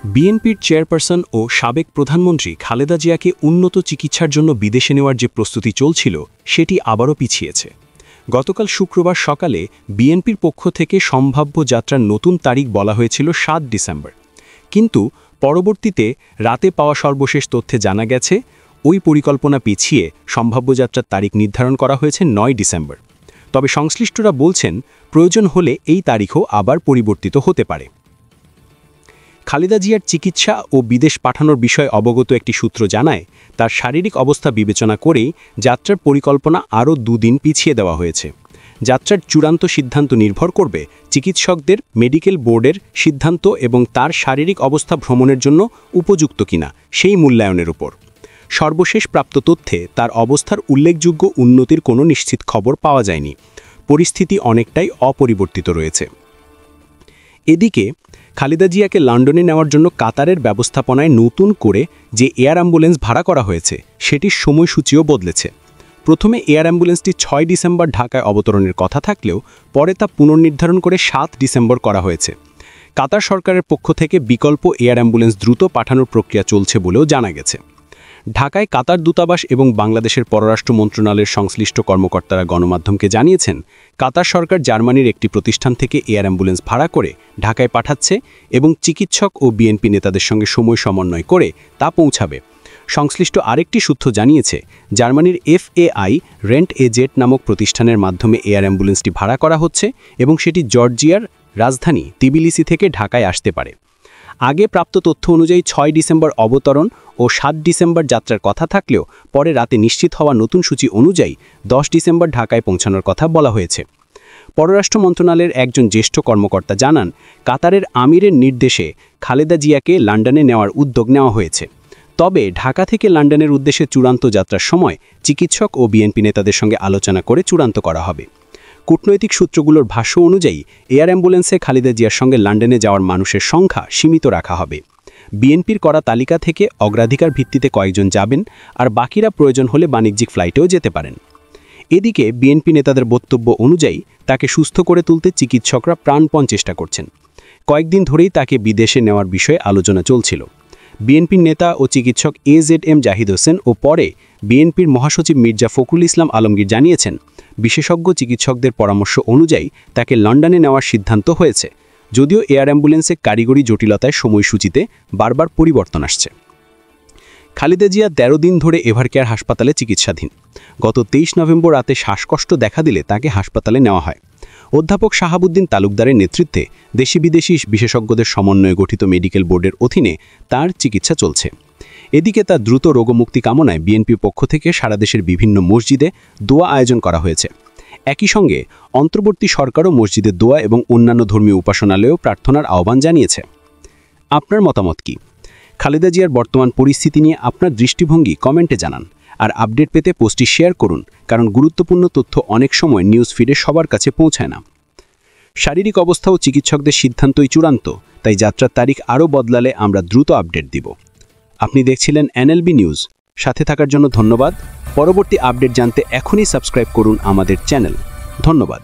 বিএনপির চেয়ারপারসন ও সাবেক প্রধানমন্ত্রী খালেদা জিয়াকে উন্নত চিকিৎসার জন্য বিদেশে নেওয়ার যে প্রস্তুতি চলছিল সেটি আবারও পিছিয়েছে। গতকাল শুক্রবার সকালে বিএনপির পক্ষ থেকে সম্ভাব্য যাত্রার নতুন তারিখ বলা হয়েছিল ৭ ডিসেম্বর, কিন্তু পরবর্তীতে রাতে পাওয়া সর্বশেষ তথ্যে জানা গেছে ওই পরিকল্পনা পিছিয়ে সম্ভাব্য যাত্রার তারিখ নির্ধারণ করা হয়েছে ৯ ডিসেম্বর। তবে সংশ্লিষ্টরা বলছেন প্রয়োজন হলে এই তারিখও আবার পরিবর্তিত হতে পারে। খালেদা জিয়ার চিকিৎসা ও বিদেশ পাঠানোর বিষয়ে অবগত একটি সূত্র জানায়, তার শারীরিক অবস্থা বিবেচনা করেই যাত্রার পরিকল্পনা আরও ২ দিন পিছিয়ে দেওয়া হয়েছে। যাত্রার চূড়ান্ত সিদ্ধান্ত নির্ভর করবে চিকিৎসকদের মেডিকেল বোর্ডের সিদ্ধান্ত এবং তার শারীরিক অবস্থা ভ্রমণের জন্য উপযুক্ত কিনা সেই মূল্যায়নের উপর। সর্বশেষ প্রাপ্ত তথ্যে তার অবস্থার উল্লেখযোগ্য উন্নতির কোনো নিশ্চিত খবর পাওয়া যায়নি। পরিস্থিতি অনেকটাই অপরিবর্তিত রয়েছে। এদিকে খালেদা জিয়াকে লন্ডনে নেওয়ার জন্য কাতারের ব্যবস্থাপনায় নতুন করে যে এয়ার অ্যাম্বুলেন্স ভাড়া করা হয়েছে সেটির সময়সূচিও বদলেছে। প্রথমে এয়ার অ্যাম্বুলেন্সটি ৬ ডিসেম্বর ঢাকায় অবতরণের কথা থাকলেও পরে তা পুনর্নির্ধারণ করে ৭ ডিসেম্বর করা হয়েছে। কাতার সরকারের পক্ষ থেকে বিকল্প এয়ার অ্যাম্বুলেন্স দ্রুত পাঠানোর প্রক্রিয়া চলছে বলেও জানা গেছে। ঢাকায় কাতার দূতাবাস এবং বাংলাদেশের পররাষ্ট্র মন্ত্রণালয়ের সংশ্লিষ্ট কর্মকর্তারা গণমাধ্যমকে জানিয়েছেন, কাতার সরকার জার্মানির একটি প্রতিষ্ঠান থেকে এয়ার অ্যাম্বুলেন্স ভাড়া করে ঢাকায় পাঠাচ্ছে এবং চিকিৎসক ও বিএনপি নেতাদের সঙ্গে সময় সমন্বয় করে তা পৌঁছাবে। সংশ্লিষ্ট আরেকটি সূত্র জানিয়েছে, জার্মানির FAI রেন্ট এ জেট নামক প্রতিষ্ঠানের মাধ্যমে এয়ার অ্যাম্বুলেন্সটি ভাড়া করা হচ্ছে এবং সেটি জর্জিয়ার রাজধানী তিবিলিসি থেকে ঢাকায় আসতে পারে। আগে প্রাপ্ত তথ্য অনুযায়ী ৬ ডিসেম্বর অবতরণ ও ৭ ডিসেম্বর যাত্রার কথা থাকলেও পরে রাতে নিশ্চিত হওয়া নতুন সূচি অনুযায়ী ১০ ডিসেম্বর ঢাকায় পৌঁছানোর কথা বলা হয়েছে। পররাষ্ট্র মন্ত্রণালয়ের একজন জ্যেষ্ঠ কর্মকর্তা জানান, কাতারের আমিরের নির্দেশে খালেদা জিয়াকে লন্ডনে নেওয়ার উদ্যোগ নেওয়া হয়েছে। তবে ঢাকা থেকে লন্ডনের উদ্দেশ্যে চূড়ান্ত যাত্রার সময় চিকিৎসক ও বিএনপি নেতাদের সঙ্গে আলোচনা করে চূড়ান্ত করা হবে। কূটনৈতিক সূত্রগুলোর ভাষ্য অনুযায়ী এয়ার অ্যাম্বুলেন্সে খালেদা জিয়ার সঙ্গে লন্ডনে যাওয়ার মানুষের সংখ্যা সীমিত রাখা হবে। বিএনপির করা তালিকা থেকে অগ্রাধিকার ভিত্তিতে কয়েকজন যাবেন, আর বাকিরা প্রয়োজন হলে বাণিজ্যিক ফ্লাইটেও যেতে পারেন। এদিকে বিএনপি নেতাদের বক্তব্য অনুযায়ী তাকে সুস্থ করে তুলতে চিকিৎসকরা প্রাণপণ চেষ্টা করছেন। কয়েকদিন ধরেই তাকে বিদেশে নেওয়ার বিষয়ে আলোচনা চলছিল। বিএনপির নেতা ও চিকিৎসক AZM জাহিদ হোসেন ও পরে বিএনপির মহাসচিব মির্জা ফখরুল ইসলাম আলমগীর জানিয়েছেন, বিশেষজ্ঞ চিকিৎসকদের পরামর্শ অনুযায়ী তাকে লন্ডনে নেওয়ার সিদ্ধান্ত হয়েছে, যদিও এয়ার অ্যাম্বুলেন্সে কারিগরি জটিলতায় সময়সূচিতে বারবার পরিবর্তন আসছে। খালেদা জিয়া ১৩ দিন ধরে এভারকেয়ার হাসপাতালে চিকিৎসাধীন। গত ২৩ নভেম্বর রাতে শ্বাসকষ্ট দেখা দিলে তাকে হাসপাতালে নেওয়া হয়। অধ্যাপক শাহাবুদ্দিন তালুকদারের নেতৃত্বে দেশি বিদেশি বিশেষজ্ঞদের সমন্বয়ে গঠিত মেডিকেল বোর্ডের অধীনে তার চিকিৎসা চলছে। এদিকে তার দ্রুত রোগমুক্তি কামনায় বিএনপির পক্ষ থেকে সারা দেশের বিভিন্ন মসজিদে দোয়া আয়োজন করা হয়েছে। একই সঙ্গে অন্তর্বর্তী সরকারও মসজিদে দোয়া এবং অন্যান্য ধর্মীয় উপাসনালয়েও প্রার্থনার আহ্বান জানিয়েছে। আপনার মতামত কি? খালেদা জিয়ার বর্তমান পরিস্থিতি নিয়ে আপনার দৃষ্টিভঙ্গি কমেন্টে জানান, আর আপডেট পেতে পোস্টটি শেয়ার করুন, কারণ গুরুত্বপূর্ণ তথ্য অনেক সময় নিউজ ফিডে সবার কাছে পৌঁছায় না। শারীরিক অবস্থা ও চিকিৎসকদের সিদ্ধান্তই চূড়ান্ত, তাই যাত্রার তারিখ আরও বদলালে আমরা দ্রুত আপডেট দিব। আপনি দেখছিলেন NLB নিউজ। সাথে থাকার জন্য ধন্যবাদ। পরবর্তী আপডেট জানতে এখনই সাবস্ক্রাইব করুন আমাদের চ্যানেল। ধন্যবাদ।